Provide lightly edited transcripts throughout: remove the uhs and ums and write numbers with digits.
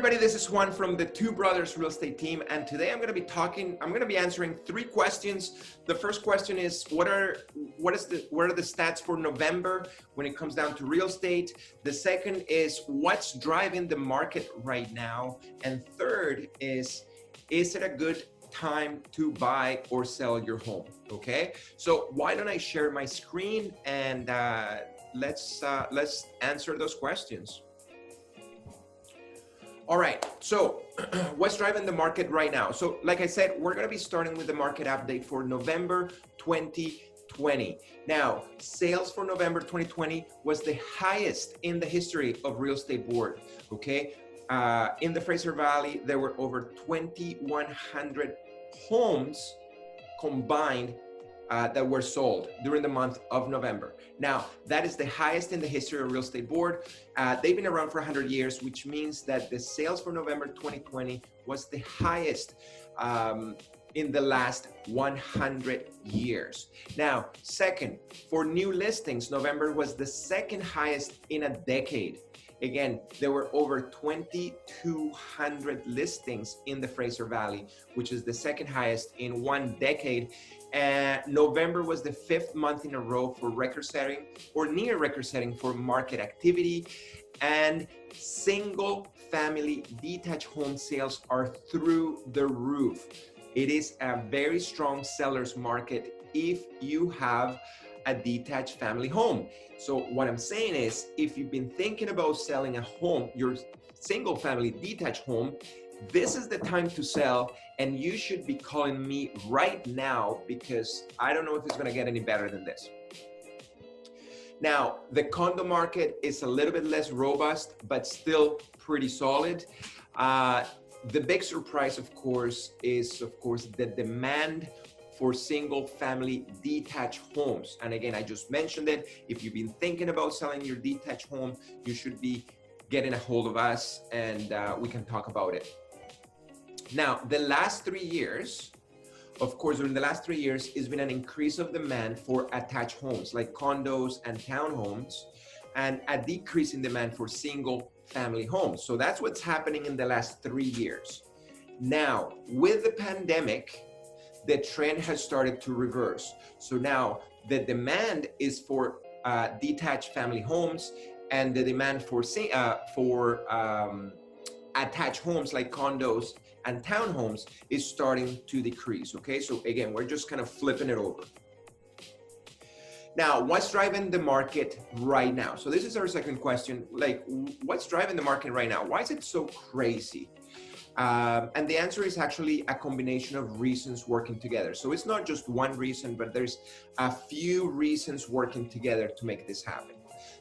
everybody, this is Juan from the Two Brothers Real Estate team, and today I'm going to be answering 3 questions. The first question is, what are the stats for November when it comes down to real estate? The second is, what's driving the market right now? And third is it a good time to buy or sell your home? Okay, so why don't I share my screen and let's answer those questions. All right, so what's driving the market right now? So like I said, we're gonna be starting with the market update for November 2020. Now, sales for November 2020 was the highest in the history of Real Estate Board, okay? In the Fraser Valley, there were over 2,100 homes combined that were sold during the month of November. Now, that is the highest in the history of Real Estate Board. They've been around for 100 years, which means that the sales for November 2020 was the highest in the last 100 years. Now, second, for new listings, November was the second highest in a decade. Again, there were over 2,200 listings in the Fraser Valley, which is the second highest in 1 decade. And November was the 5th month in a row for record setting or near record setting for market activity. And single family detached home sales are through the roof. It is a very strong seller's market if you have a detached family home. So what I'm saying is, if you've been thinking about selling a home, your single family detached home, this is the time to sell, and you should be calling me right now because I don't know if it's gonna get any better than this. Now, the condo market is a little bit less robust, but still pretty solid. The big surprise, of course, is the demand for single family detached homes. And again, I just mentioned it. If you've been thinking about selling your detached home, you should be getting a hold of us and we can talk about it. Now, the last 3 years, of course, during the last 3 years, has been an increase of demand for attached homes like condos and townhomes, and a decrease in demand for single family homes. So that's what's happening in the last 3 years. Now, with the pandemic, the trend has started to reverse. So now the demand is for detached family homes, and the demand for attached homes like condos and townhomes is starting to decrease, okay? So again, we're just kind of flipping it over. Now, what's driving the market right now? So this is our second question, like, what's driving the market right now? Why is it so crazy? And the answer is actually a combination of reasons working together. So it's not just one reason, but there's a few reasons working together to make this happen.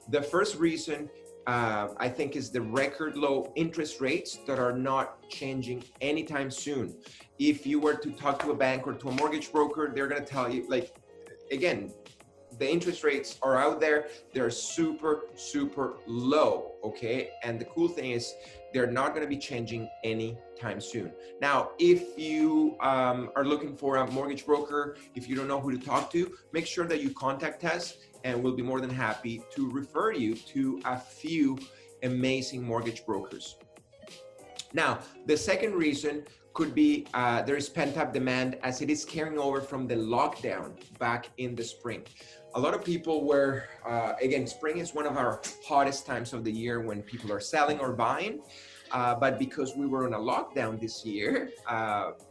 The first reason, I think, is the record low interest rates that are not changing anytime soon. If you were to talk to a bank or to a mortgage broker, they're gonna tell you, like, again, the interest rates are out there. They're super, super low, okay? And the cool thing is they're not gonna be changing anytime soon. Now, if you are looking for a mortgage broker, if you don't know who to talk to, make sure that you contact us and we'll be more than happy to refer you to a few amazing mortgage brokers. Now, the second reason could be there is pent-up demand as it is carrying over from the lockdown back in the spring. A lot of people were, again, spring is one of our hottest times of the year when people are selling or buying. But because we were on a lockdown this year,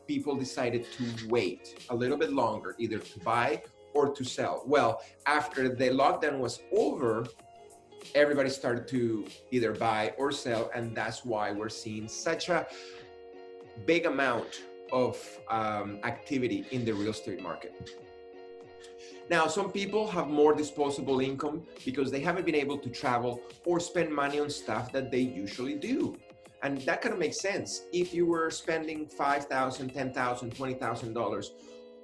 people decided to wait a little bit longer, either to buy or to sell. Well, after the lockdown was over, everybody started to either buy or sell, and that's why we're seeing such a big amount of activity in the real estate market. Now, some people have more disposable income because they haven't been able to travel or spend money on stuff that they usually do. And that kind of makes sense. If you were spending $5,000, $10,000, $20,000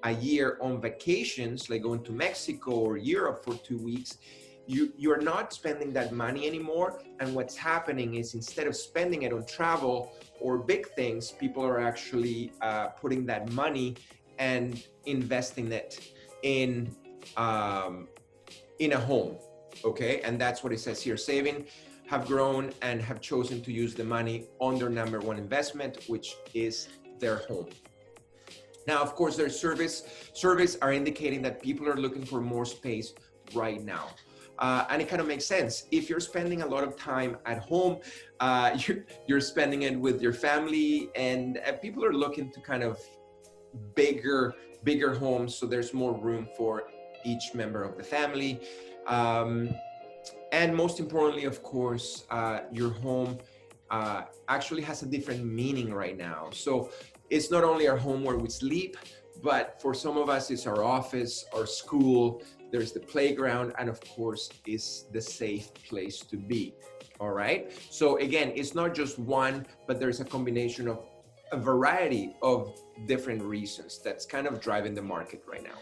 a year on vacations, like going to Mexico or Europe for 2 weeks, you're not spending that money anymore. And what's happening is, instead of spending it on travel or big things, people are actually putting that money and investing it in a home, okay? And that's what it says here, saving have grown and have chosen to use the money on their number one investment, which is their home. Now, of course, their surveys are indicating that people are looking for more space right now. And it kind of makes sense. If you're spending a lot of time at home, you're spending it with your family, and people are looking to kind of bigger homes, so there's more room for each member of the family. And most importantly, of course, your home actually has a different meaning right now. So it's not only our home where we sleep, but for some of us, it's our office, our school, there's the playground, and of course, is the safe place to be. All right. So again, it's not just one, but there's a combination of a variety of different reasons that's kind of driving the market right now.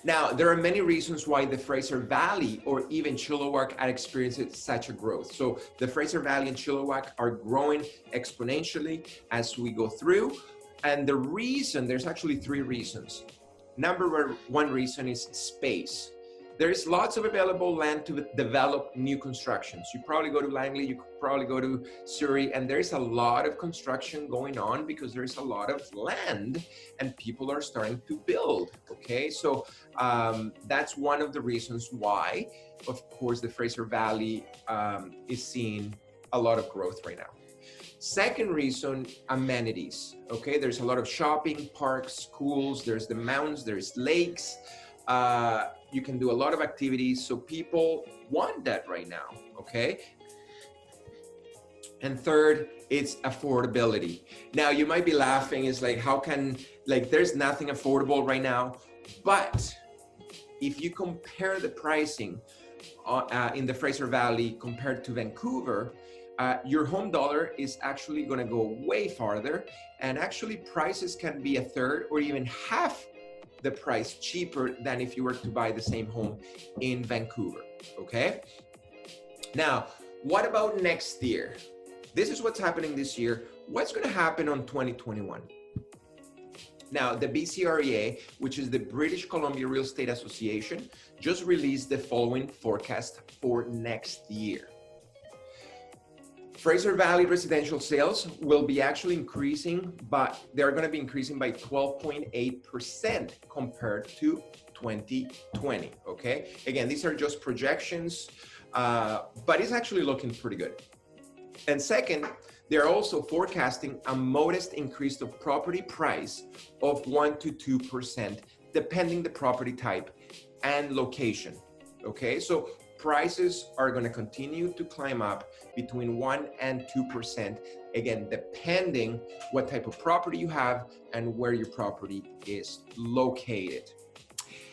Now, there are many reasons why the Fraser Valley or even Chilliwack are experiencing such a growth. So the Fraser Valley and Chilliwack are growing exponentially as we go through. And the reason, there's actually three reasons. Number one reason is space. There is lots of available land to develop new constructions. You probably go to Langley, you could probably go to Surrey, and there's a lot of construction going on because there's a lot of land and people are starting to build, okay? So that's one of the reasons why, of course, the Fraser Valley is seeing a lot of growth right now. Second reason, amenities, okay? There's a lot of shopping, parks, schools, there's the mountains, there's lakes. You can do a lot of activities, so people want that right now, okay? And third, it's affordability. Now, you might be laughing, it's like, how can, like, there's nothing affordable right now, but if you compare the pricing in the Fraser Valley compared to Vancouver, your home dollar is actually gonna go way farther, and actually prices can be a third or even half the price cheaper than if you were to buy the same home in Vancouver, okay? Now, what about next year? This is what's happening this year. What's gonna happen on 2021? Now, the BCREA, which is the British Columbia Real Estate Association, just released the following forecast for next year. Fraser Valley residential sales will be actually increasing, but they're going to be increasing by 12.8% compared to 2020, okay? Again, these are just projections, but it's actually looking pretty good. And second, they're also forecasting a modest increase of property price of 1 to 2%, depending the property type and location, okay? So prices are going to continue to climb up between 1 and 2%, again, depending what type of property you have and where your property is located.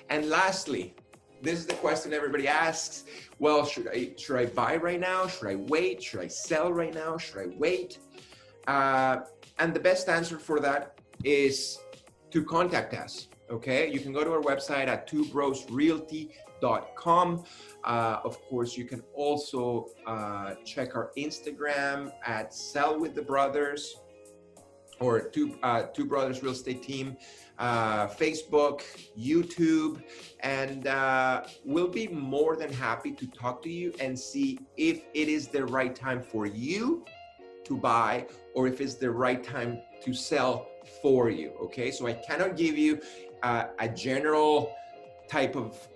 And lastly, this is the question everybody asks. Well, should I buy right now? Should I wait? Should I sell right now? Should I wait? And the best answer for that is to contact us, okay? You can go to our website at twobrosrealty.com. Of course, you can also check our Instagram at Sell with the Brothers or Two Brothers Real Estate Team, Facebook, YouTube, and we'll be more than happy to talk to you and see if it is the right time for you to buy or if it's the right time to sell for you, okay? So I cannot give you a general type of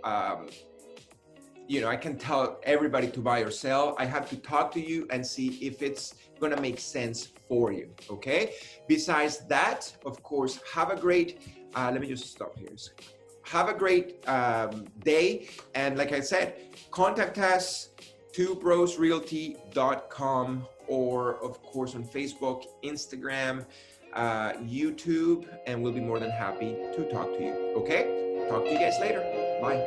I can tell everybody to buy or sell. I have to talk to you and see if it's gonna make sense for you, okay? Besides that, of course, have a great, let me just stop here. Have a great day. And like I said, contact us, twobrosrealty.com, or of course on Facebook, Instagram, YouTube, and we'll be more than happy to talk to you, okay? Talk to you guys later. Bye.